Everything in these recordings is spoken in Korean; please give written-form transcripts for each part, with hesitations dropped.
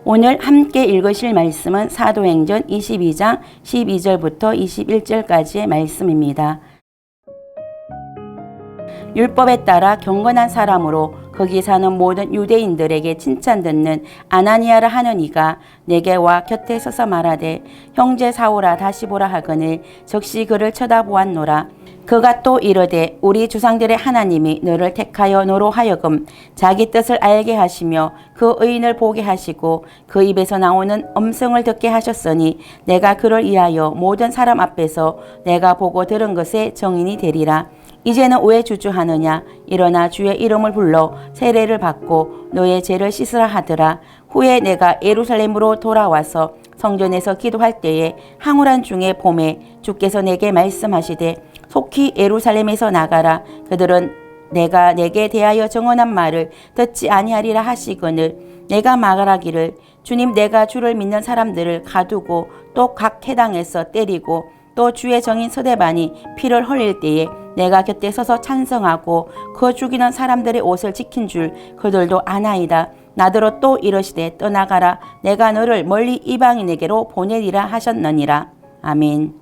오늘 함께 읽으실 말씀은 사도행전 22장 12절부터 21절까지의 말씀입니다. 율법에 따라 경건한 사람으로 거기 사는 모든 유대인들에게 칭찬 듣는 아나니아라 하는 이가 내게 와 곁에 서서 말하되 형제 사울아 다시 보라 하거늘 적시 그를 쳐다보았노라. 그가 또 이르되 우리 조상들의 하나님이 너를 택하여 너로 하여금 자기 뜻을 알게 하시며 그 의인을 보게 하시고 그 입에서 나오는 음성을 듣게 하셨으니 내가 그를 위하여 모든 사람 앞에서 내가 보고 들은 것에 정인이 되리라. 이제는 왜 주저하느냐? 일어나 주의 이름을 불러 세례를 받고 너의 죄를 씻으라 하더라. 후에 내가 예루살렘으로 돌아와서 성전에서 기도할 때에 황홀한 중에 봄에 주께서 내게 말씀하시되 속히 예루살렘에서 나가라. 그들은 내가 내게 대하여 정언한 말을 듣지 아니하리라 하시거늘 내가 말하기를 주님 내가 주를 믿는 사람들을 가두고 또 각 해당에서 때리고 또 주의 정인 스데반이 피를 흘릴 때에 내가 곁에 서서 찬성하고 그 죽이는 사람들의 옷을 지킨 줄 그들도 아나이다. 나더러 또 이르시되 떠나가라. 내가 너를 멀리 이방인에게로 보내리라 하셨느니라. 아멘.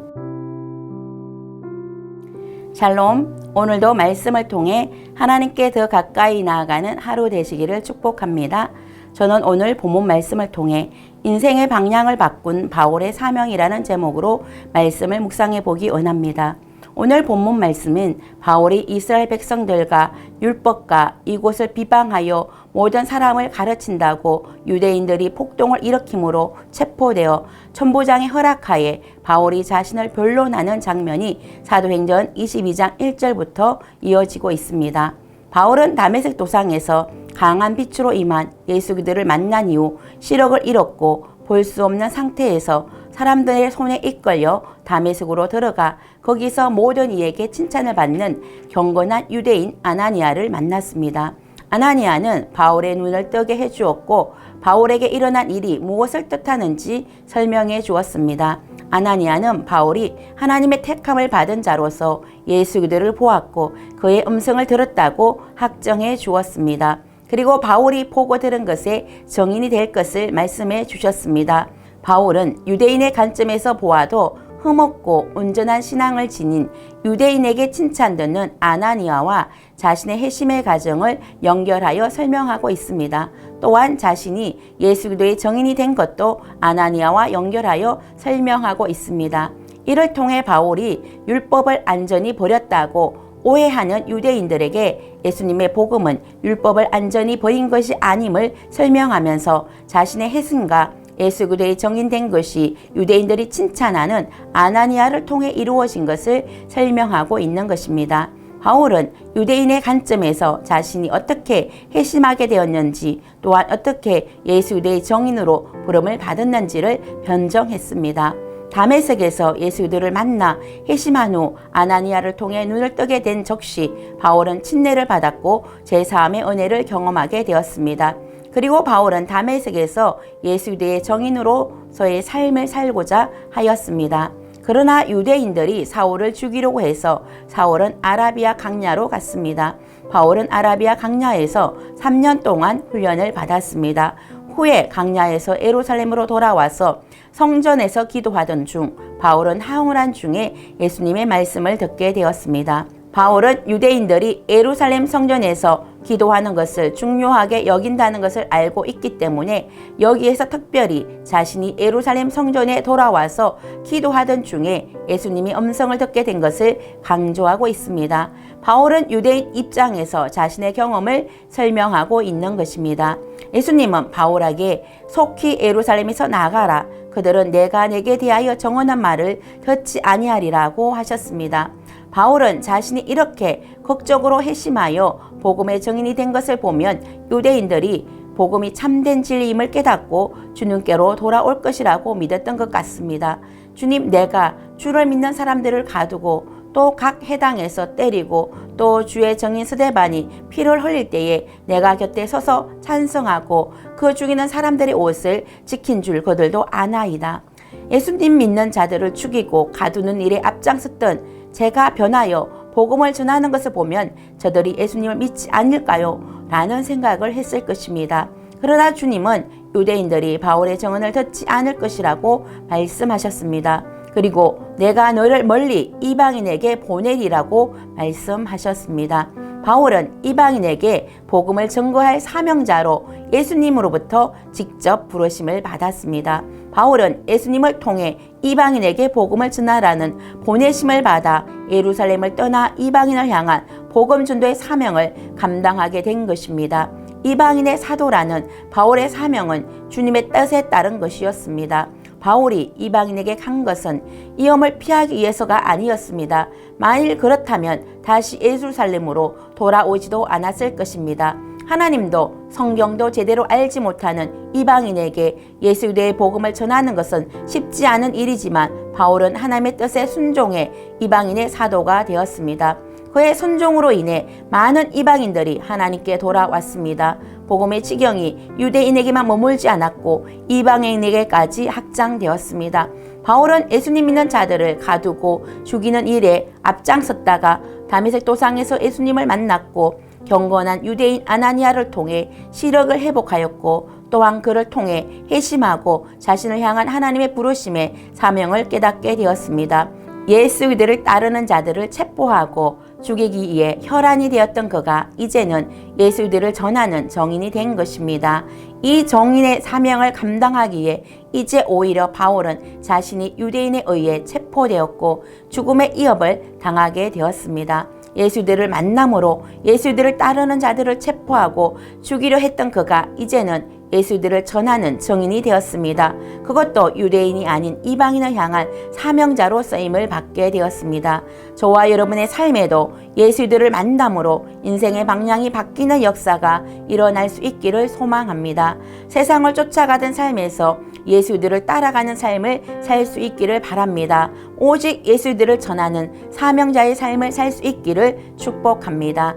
샬롬. 오늘도 말씀을 통해 하나님께 더 가까이 나아가는 하루 되시기를 축복합니다. 저는 오늘 본문 말씀을 통해 인생의 방향을 바꾼 바울의 사명이라는 제목으로 말씀을 묵상해 보기 원합니다. 오늘 본문 말씀은 바울이 이스라엘 백성들과 율법과 이곳을 비방하여 모든 사람을 가르친다고 유대인들이 폭동을 일으킴으로 체포되어 천부장의 허락하에 바울이 자신을 변론하는 장면이 사도행전 22장 1절부터 이어지고 있습니다. 바울은 다메섹 도상에서 강한 빛으로 임한 예수 그들을 만난 이후 시력을 잃었고 볼 수 없는 상태에서 사람들의 손에 이끌려 다메섹으로 들어가 거기서 모든 이에게 칭찬을 받는 경건한 유대인 아나니아를 만났습니다. 아나니아는 바울의 눈을 뜨게 해주었고 바울에게 일어난 일이 무엇을 뜻하는지 설명해 주었습니다. 아나니아는 바울이 하나님의 택함을 받은 자로서 예수 그들을 보았고 그의 음성을 들었다고 확정해 주었습니다. 그리고 바울이 보고 들은 것에 정인이 될 것을 말씀해 주셨습니다. 바울은 유대인의 관점에서 보아도 흠없고 온전한 신앙을 지닌 유대인에게 칭찬 듣는 아나니아와 자신의 회심의 과정을 연결하여 설명하고 있습니다. 또한 자신이 예수 그리스도의 정인이 된 것도 아나니아와 연결하여 설명하고 있습니다. 이를 통해 바울이 율법을 안전히 버렸다고 오해하는 유대인들에게 예수님의 복음은 율법을 안전히 버린 것이 아님을 설명하면서 자신의 회심과 예수 그리스도의 정인된 것이 유대인들이 칭찬하는 아나니아를 통해 이루어진 것을 설명하고 있는 것입니다. 바울은 유대인의 관점에서 자신이 어떻게 회심하게 되었는지 또한 어떻게 예수 그리스도의 정인으로 부름을 받았는지를 변정했습니다. 다메섹에서 예수 그리스도를 만나 회심한 후 아나니아를 통해 눈을 뜨게 된 적시 바울은 침례를 받았고 제사함의 은혜를 경험하게 되었습니다. 그리고 바울은 다메섹에서 예수 그리스도의 정인으로서의 삶을 살고자 하였습니다. 그러나 유대인들이 사울을 죽이려고 해서 사울은 아라비아 강야로 갔습니다. 바울은 아라비아 강야에서 3년 동안 훈련을 받았습니다. 후에 강야에서 예루살렘으로 돌아와서 성전에서 기도하던 중 바울은 황홀한 중에 예수님의 말씀을 듣게 되었습니다. 바울은 유대인들이 예루살렘 성전에서 기도하는 것을 중요하게 여긴다는 것을 알고 있기 때문에 여기에서 특별히 자신이 예루살렘 성전에 돌아와서 기도하던 중에 예수님이 음성을 듣게 된 것을 강조하고 있습니다. 바울은 유대인 입장에서 자신의 경험을 설명하고 있는 것입니다. 예수님은 바울에게 속히 예루살렘에서 나가라. 그들은 내가 내게 대하여 정언한 말을 듣지 아니하리라고 하셨습니다. 바울은 자신이 이렇게 극적으로 회심하여 복음의 정인이 된 것을 보면 유대인들이 복음이 참된 진리임을 깨닫고 주님께로 돌아올 것이라고 믿었던 것 같습니다. 주님, 내가 주를 믿는 사람들을 가두고 또 각 해당에서 때리고 또 주의 정인 스데반이 피를 흘릴 때에 내가 곁에 서서 찬성하고 그 죽이는 사람들의 옷을 지킨 줄 그들도 아나이다. 예수님 믿는 자들을 죽이고 가두는 일에 앞장섰던 제가 변하여 복음을 전하는 것을 보면 저들이 예수님을 믿지 않을까요? 라는 생각을 했을 것입니다. 그러나 주님은 유대인들이 바울의 증언을 듣지 않을 것이라고 말씀하셨습니다. 그리고 내가 너를 멀리 이방인에게 보내리라고 말씀하셨습니다. 바울은 이방인에게 복음을 증거할 사명자로 예수님으로부터 직접 부르심을 받았습니다. 바울은 예수님을 통해 이방인에게 복음을 전하라는 보내심을 받아 예루살렘을 떠나 이방인을 향한 복음 전도의 사명을 감당하게 된 것입니다. 이방인의 사도라는 바울의 사명은 주님의 뜻에 따른 것이었습니다. 바울이 이방인에게 간 것은 위험을 피하기 위해서가 아니었습니다. 만일 그렇다면 다시 예루살렘으로 돌아오지도 않았을 것입니다. 하나님도 성경도 제대로 알지 못하는 이방인에게 예수 그리스도의 복음을 전하는 것은 쉽지 않은 일이지만 바울은 하나님의 뜻에 순종해 이방인의 사도가 되었습니다. 그의 순종으로 인해 많은 이방인들이 하나님께 돌아왔습니다. 복음의 지경이 유대인에게만 머물지 않았고 이방인에게까지 확장되었습니다. 바울은 예수님 믿는 자들을 가두고 죽이는 일에 앞장섰다가 다메섹 도상에서 예수님을 만났고 경건한 유대인 아나니아를 통해 시력을 회복하였고 또한 그를 통해 회심하고 자신을 향한 하나님의 부르심의 사명을 깨닫게 되었습니다. 예수 그리스도를 따르는 자들을 체포하고 죽이기 위해 혈안이 되었던 그가 이제는 예수 그리스도를 전하는 정인이 된 것입니다. 이 정인의 사명을 감당하기 위해 이제 오히려 바울은 자신이 유대인에 의해 체포되었고 죽음의 위협을 당하게 되었습니다. 예수 그리스도를 만남으로 예수 그리스도를 따르는 자들을 체포하고 죽이려 했던 그가 이제는 예수 그리스도를 전하는 증인이 되었습니다. 그것도 유대인이 아닌 이방인을 향한 사명자로 쓰임을 받게 되었습니다. 저와 여러분의 삶에도 예수 그리스도를 만남으로 인생의 방향이 바뀌는 역사가 일어날 수 있기를 소망합니다. 세상을 쫓아가던 삶에서 예수 그리스도를 따라가는 삶을 살 수 있기를 바랍니다. 오직 예수 그리스도를 전하는 사명자의 삶을 살 수 있기를 축복합니다.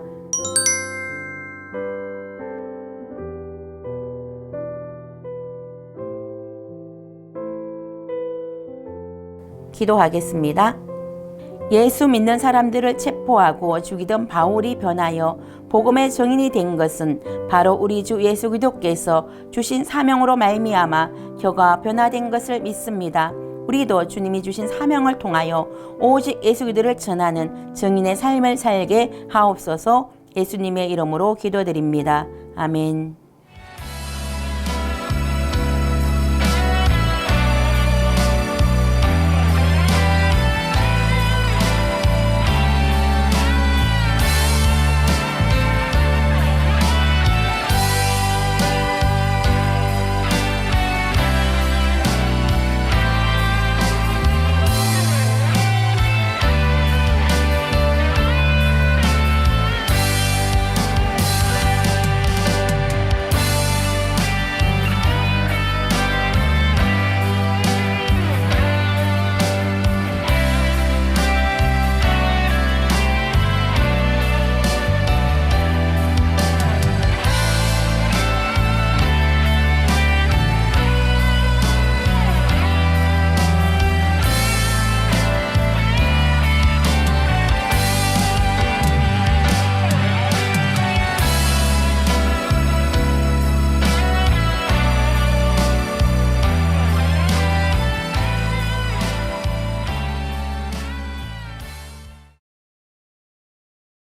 기도하겠습니다. 예수 믿는 사람들을 체포하고 죽이던 바울이 변하여 복음의 증인이 된 것은 바로 우리 주 예수 그리스도께서 주신 사명으로 말미암아 그가 변화된 것을 믿습니다. 우리도 주님이 주신 사명을 통하여 오직 예수 그리스도를 전하는 증인의 삶을 살게 하옵소서. 예수님의 이름으로 기도드립니다. 아멘.